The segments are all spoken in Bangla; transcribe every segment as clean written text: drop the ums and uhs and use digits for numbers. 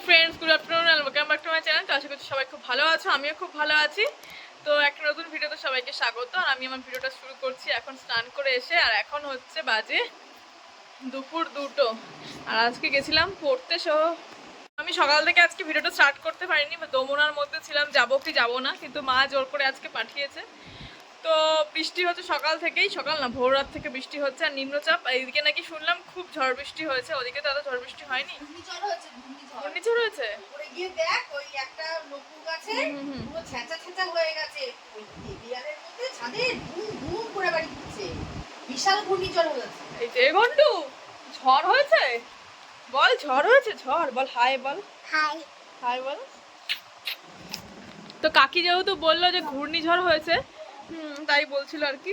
Friends, good afternoon and welcome back to my channel. তো আশা করছি সবাই খুব ভালো আছো, আমিও খুব ভালো আছি। তো একটা নতুন ভিডিওতে সবাইকে স্বাগত। আর আমি আমার ভিডিওটা শুরু করছি এখন স্নান করে এসে। আর এখন হচ্ছে বাজে দুপুর 2টো। আর আজকে গেছিলাম পড়তে সহ। আমি সকাল থেকে আজকে ভিডিওটা স্টার্ট করতে পারিনি, দোমনার মধ্যে ছিলাম যাবো কি যাবো না, কিন্তু মা জোর করে আজকে পাঠিয়েছে। তো বৃষ্টি হচ্ছে সকাল থেকেই, সকাল না ভোর রাত থেকে বৃষ্টি হচ্ছে। আর নিম্নচাপ এইদিকে নাকি শুনলাম খুব ঝড় বৃষ্টি হয়েছে, ওদিকে তো এত ঝড় বৃষ্টি হয়নি। ঘূর্ণিঝড় হয়েছে। এই যে ঘন্টু ঝড় হয়েছে, বল ঝড় হয়েছে, ঝড় বল, হাই বল, হাই হাই বল। তো কাকি যেহেতু বললো যে ঘূর্ণিঝড় হয়েছে, তাই বলছিল আর কি।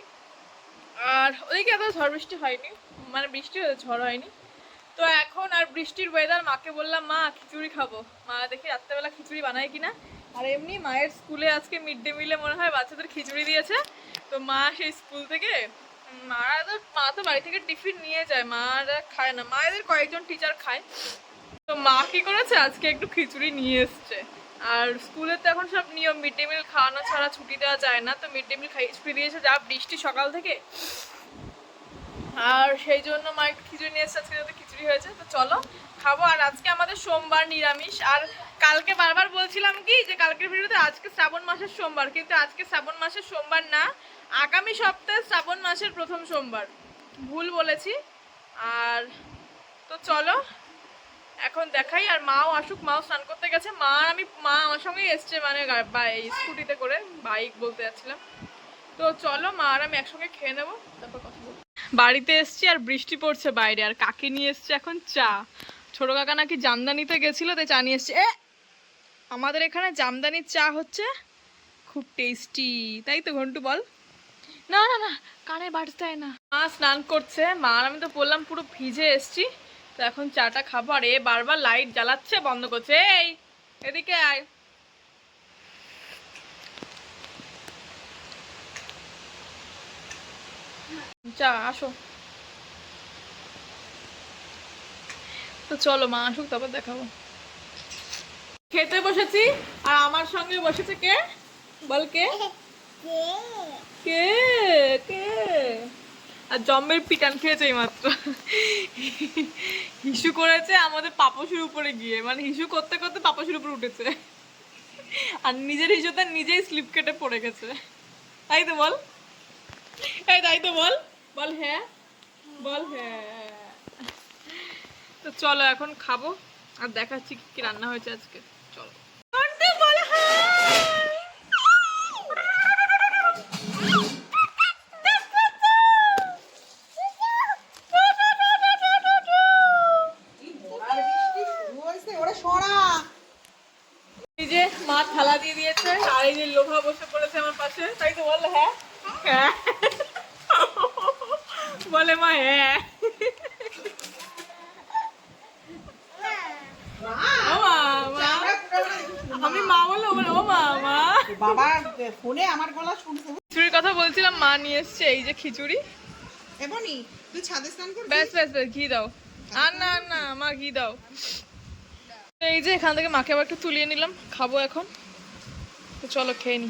আর ওদিকে এত ঝড় বৃষ্টি হয়নি, মানে বৃষ্টি হয়েছে, ঝড় হয়নি। তো এখন আর বৃষ্টির ওয়েদার, মাকে বললাম মা খিচুড়ি খাবো, মা দেখি রাত্রেবেলা খিচুড়ি বানায় কিনা। আর এমনি মায়ের স্কুলে আজকে মিড ডে মিলে মনে হয় বাচ্চাদের খিচুড়ি দিয়েছে। তো মা সেই স্কুল থেকে, মা তো বাড়ি থেকে টিফিন নিয়ে যায়, মারা খায় না, মায়েদের কয়েকজন টিচার খায়। তো মা কি করেছে আজকে একটু খিচুড়ি নিয়ে এসছে। আর স্কুলে তো এখন সব নিয়ম, মিড ডে মিল খাওয়ানো ছাড়া ছুটি দেওয়া যায় না। তো মিড ডে মিল ছুটি দিয়েছে, যা বৃষ্টি সকাল থেকে। আর সেই জন্য মা একটু খিচুড়ি নিয়ে এসছে, আজকে যাতে খিচুড়ি হয়েছে। তো চলো খাবো। আর আজকে আমাদের সোমবার নিরামিষ। আর কালকে বারবার বলছিলাম কি যে কালকের ভিডিওতে আজকে শ্রাবণ মাসের সোমবার, কিন্তু আজকে শ্রাবণ মাসের সোমবার না, আগামী সপ্তাহে শ্রাবণ মাসের প্রথম সোমবার, ভুল বলেছি। আর তো চলো এখন দেখাই। আর মাও আসুক, মাও স্নান করতে গেছে। মা আমার সঙ্গেই এসছে, মানে স্কুটিতে করে, বাইক বলতে যাচ্ছিলাম। তো চলো মা আর আমি একসঙ্গে খেয়ে নেবো, তারপর কথা বলবো। বাড়িতে এসছি আর বৃষ্টি পড়ছে বাইরে। আর কাকি নিয়ে এসছে এখন চা। ছোট কাকা নাকি জামদানিতে গেছিল, তাই চা নিয়ে এসছে। আমাদের এখানে জামদানির চা হচ্ছে খুব টেস্টি, তাই তো ঘন্টু বল? না না না, কানে বাজতে হয় না। মা স্নান করছে, মা আর আমি তো বললাম পুরো ভিজে এসছি। তো এখন চাটা খাবো। আর বারবার লাইট জ্বালাচ্ছে, বন্ধ করছে। এই এদিকে আয়, চা আসো। তো চলো মা আসুক, তারপর দেখাবো। খেতে বসেছি। আর আমার সঙ্গে বসেছে কে বল, কে কে কে? আর জম্বের পিটান খেয়েছে মাত্র। হিসু করেছে আমাদের পাপসের উপরে গিয়ে, মানে হিসু করতে করতে পাপসের উপরে উঠেছে। আর নিজের হিসুতে নিজেই স্লিপ কেটে পড়ে গেছে। তাই তো বল, এই তাই তো বল, বল হ্যাঁ, বল হ্যাঁ। তো চলো এখন খাবো আর দেখাচ্ছি কি রান্না হয়েছে আজকে। চলো বল হ্যাঁ। এই যে মা থালা দিয়ে দিয়েছে, আর এই যে লোভা বসে পড়েছে আমার পাশে। তাই তো বল হ্যাঁ, হ্যাঁ বলে মা হ্যাঁ। আমি মা বলে ও মা, মা বাবা ফোনে আমার গলা শুনছে। খিচুড়ির কথা বলছিলাম, মা নিয়ে এসছে এই যে খিচুড়ি। এবনি তুই ছাদে স্নান করবি? ব্যাস ব্যাস ব্যাস, ঘি দাও। আর না না মা ঘি দাও। এই যে এখান থেকে মাকে আবার একটু তুলিয়ে নিলাম, খাবো এখন। তো চলো খেয়ে নি।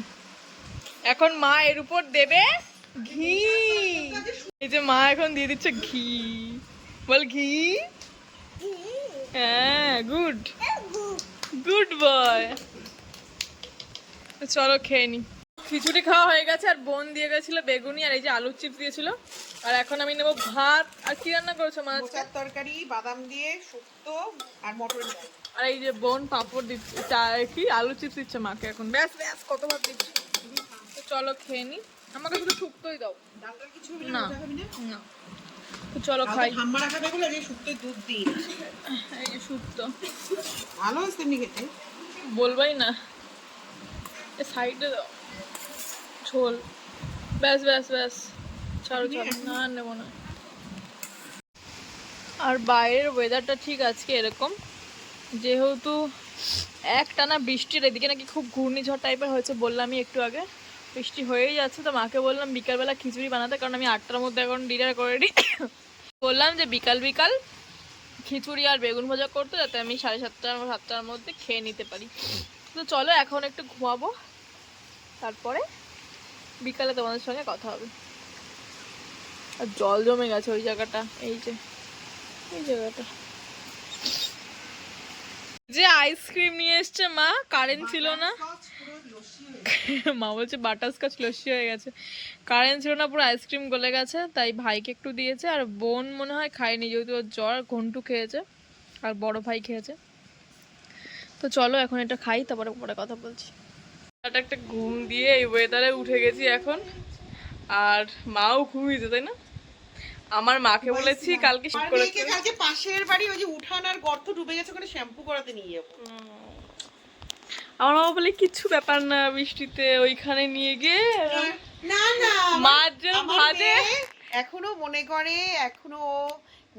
এখন মা এর উপর দেবে ঘি। এই যে মা এখন দিয়ে দিচ্ছে ঘি, বল ঘি। হ্যাঁ গুড গুড বয়। চলো খেয়ে নি। খিচুড়ি খাওয়া হয়ে গেছে। আর বোন দিয়ে গেছিল বেগুনি, আর এই যে আলুর চিপস দিয়েছিল। আর এখন আমি নেবো ভাত। আর কি রান্না করেছো মা? মোচার তরকারি, বাদাম দিয়ে শুক্তো আর মটর ডাল। আর এই যে বোন পাপড় দিচ্ছে, চা কি আলু চিপস দিচ্ছে মাকে এখন। ব্যাস ব্যাস, কত ভাত দিচ্ছি। তো চলো খেয়ে নি। আমাকে শুধু শুক্তোই দাও, ডালটার কিছু না না। তো চলো খাই। ঠাম্মা রাখাবে বলে এই শুক্তোয় দুধ দিই। এই যে শুক্তো ভালো হয়েছে এমনি খেতে, বলবাই না। এ সাইডে দাও ঝোল। ব্যাস ব্যাস ব্যাস, ছাড়ো ছাড়ো, না নেবো না। আর বাইরের ওয়েদারটা ঠিক আজকে এরকম, যেহেতু একটানা বৃষ্টির, এদিকে নাকি খুব ঘূর্ণিঝড় টাইপের হয়েছে, বললামই একটু আগে। বৃষ্টি হয়েই যাচ্ছে। তো মাকে বললাম বিকালবেলা খিচুড়ি বানাতে, কারণ আমি 8টার মধ্যে এখন ডিনার করে নিই। বললাম যে বিকাল বিকাল খিচুড়ি আর বেগুন ভাজা করতো, যাতে আমি 7:30-7টার মধ্যে খেয়ে নিতে পারি। তো চলো এখন একটু ঘুমাবো, তারপরে বিকালে তোমাদের সঙ্গে কথা হবে। আর জল জমে গেছে ওই জায়গাটা, এই যে এই জায়গাটা। যে আইসক্রিম নিয়ে এসছে মা, কারেন্ট ছিল না। মা বলছে বাটারস্কচ লস্যি হয়ে গেছে, কারেন্ট ছিল না, পুরো আইসক্রিম গলে গেছে, তাই ভাইকে একটু দিয়েছে। আর বোন মনে হয় খায়নি, যেহেতু ওর জ্বর, ঘন্টু খেয়েছে আর বড় ভাই খেয়েছে। তো চলো এখন এটা খাই, তারপরে পরে কথা বলছি। একটা ঘুম দিয়ে এই ওয়েদারে উঠে গেছি এখন, আর মাও ঘুমিয়েছে তাই না। আমার মাকে বলেছি কালকে কালকে পাশের বাড়ি ওই যে উঠান আর গর্ত ডুবে গেছে, ওখানে শ্যাম্পু করাতে নিয়ে যাবো। আমার মা বলে কিচ্ছু ব্যাপার না, বৃষ্টিতে ওইখানে নিয়ে গিয়ে না না মার জন্য ভাজে। এখনো মনে করে, এখনো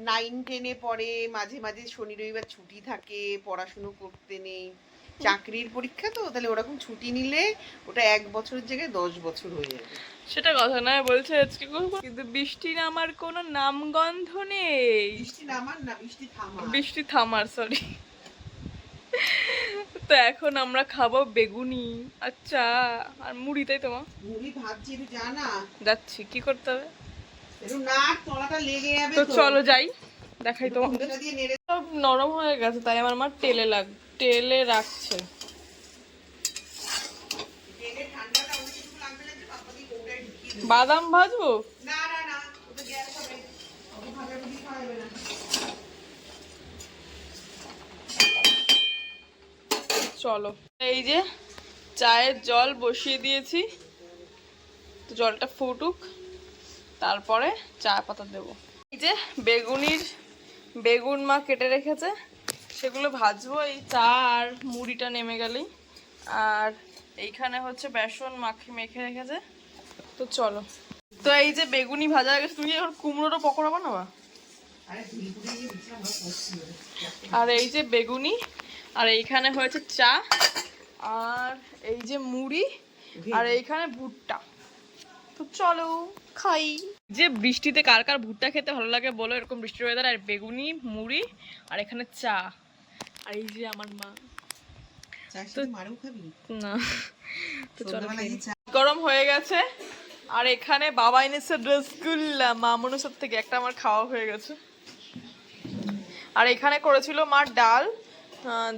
9-10-এ পড়ে, মাঝে মাঝে শনি রবিবার ছুটি থাকে, পড়াশুনো করতে নেই, চাকরির পরীক্ষা তো, তাহলে ওরকম ছুটি নিলে ওটা 1 বছরের জায়গায় 10 বছর হয়ে যাবে। সেটা কথা নয়, বলছে আজকে করবো, কিন্তু বৃষ্টি নামার কোনো নামগন্ধ নেই। বৃষ্টি নামার না, বৃষ্টি থামার। বৃষ্টি থামার, সরি। তো এখন আমরা খাবো বেগুনি, আচ্ছা, আর মুড়ি, তাই তোমার মুড়ি ভাজছি, একটু জানা যাচ্ছি কি করতে হবে, একটু নাক তলাটা লেগে যাবে। তো চলো যাই, দেখাই তোমার। এটা দিয়ে নেড়ে সব নরম হয়ে গেছে, তাই আমার মা টেলে রাখছে। তেলে ঠান্ডাটা অনেক কিছু লাগবে না, পাপা দিয়ে কোটায় ঢুকিয়ে দেবো। বাদাম ভাজবো, না না না, ওটা গ্যাস হবে, অত ভাজাভুজি খাওয়া যাবে না। চলো। এই যে চায়ের জল বসিয়ে দিয়েছি, তো জলটা ফুটুক, তারপরে চা পাতা দেবো। এই যে বেগুন মা কেটে রেখেছে, সেগুলো ভাজবো এই চা আর মুড়িটা নেমে গেলেই। আর এইখানে হচ্ছে বেসন মেখে রেখেছে। তো চলো। তো এই যে বেগুনি ভাজা হয়ে গেছে, তুমি এখন কুমড়োটা পকোড়া বানাবা। আর এই যে বেগুনি, আর এইখানে হয়েছে চা, আর এই যে মুড়ি, আর এইখানে ভুট্টা। তো চলো খাই। যে বৃষ্টিতে কার কার ভুট্টা খেতে ভালো লাগে বলো, এরকম বৃষ্টির ওয়েদার, আর বেগুনি, মুড়ি, আর এখানে চা, আর এই যে আমার মা। না, তো চলো, গরম হয়ে গেছে। আর এখানে বাবা এনেছে রসগোল্লা মা মনুষের থেকে, একটা আমার খাওয়া হয়ে গেছে। আর এখানে করেছিল মা ডাল,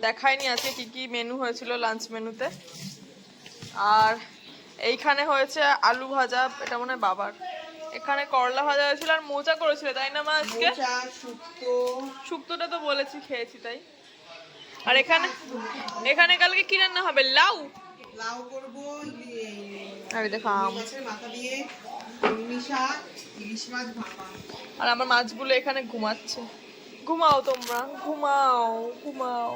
দেখায়নি আজকে কি কি মেনু হয়েছিল লাঞ্চ মেনুতে। আর এইখানে হয়েছে আলু ভাজা, এটা মনে হয় বাবার। এখানে করলা ভাজা হয়েছিল, আর মোচা করেছিল তাই না মা আজকে? শুক্তোটা তো বলেছি খেয়েছি তাই। আর এখানে কালকে কি রান্না হবে? লাউ করব, আরে দেখো আম, মাথা দিয়ে কলমি শাক, ইলিশ মাছ ভাপা। আর আমার মাছগুলো এখানে ঘুমাচ্ছে। ঘুমাও তোমরা, ঘুমাও।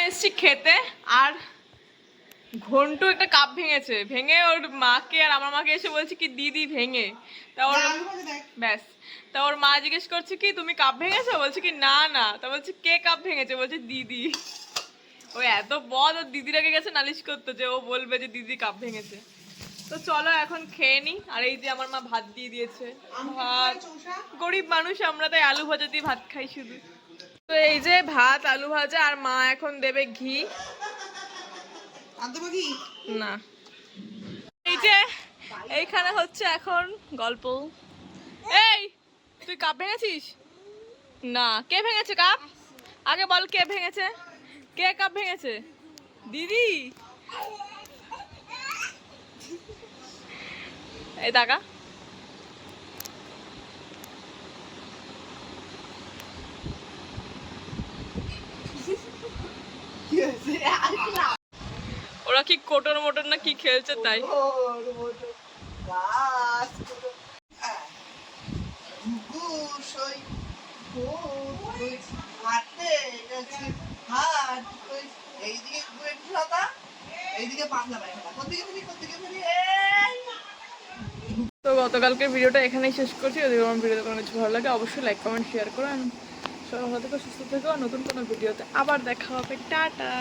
এসছি খেতে, আর ঘন্টু একটা কাপ ভেঙে ওর মাকে আর আমার মাকে এসে বলছে কি দিদি ভেঙে, তা ওর ব্যাস, তা ওর মা জিজ্ঞেস করছে কি তুমি কাপ ভেঙেছো, বলছে কি না না, তা বলছে কে কাপ ভেঙেছে, বলছে দিদি। ও এত বদ, ওর দিদিরাকে গেছে নালিশ করতে, যে ও বলবে যে দিদি কাপ ভেঙেছে। তো চলো এখন খেয়ে নি। আর এই যে আমার মা ভাত দিয়ে দিয়েছে, ভাত, গরিব মানুষ আমরা, তাই আলু ভাজা দিয়ে ভাত খাই শুধু। তো এই যে ভাত, আলু ভাজা, আর মা এখন দেবে ঘি। না, এই যে এইখানে হচ্ছে এখন গল্প। এই তুই কাপ ভেঙেছিস? না, কে ভেঙেছে কাপ? আগে বল কে ভেঙেছে, কে কাপ ভেঙেছে? দিদি। এই টাকা ওরা কি কোটর মোটর না কি খেলছে তাই। তো গতকালকের ভিডিওটা এখানেই শেষ করছি। যদি আমার ভিডিওতে কোনো কিছু ভালো লাগে অবশ্যই লাইক কমেন্ট শেয়ার করো। সবাই ভালো থেকো, সুস্থ থেকো, নতুন কোনো ভিডিওতে আবার দেখা হবে। টাটা।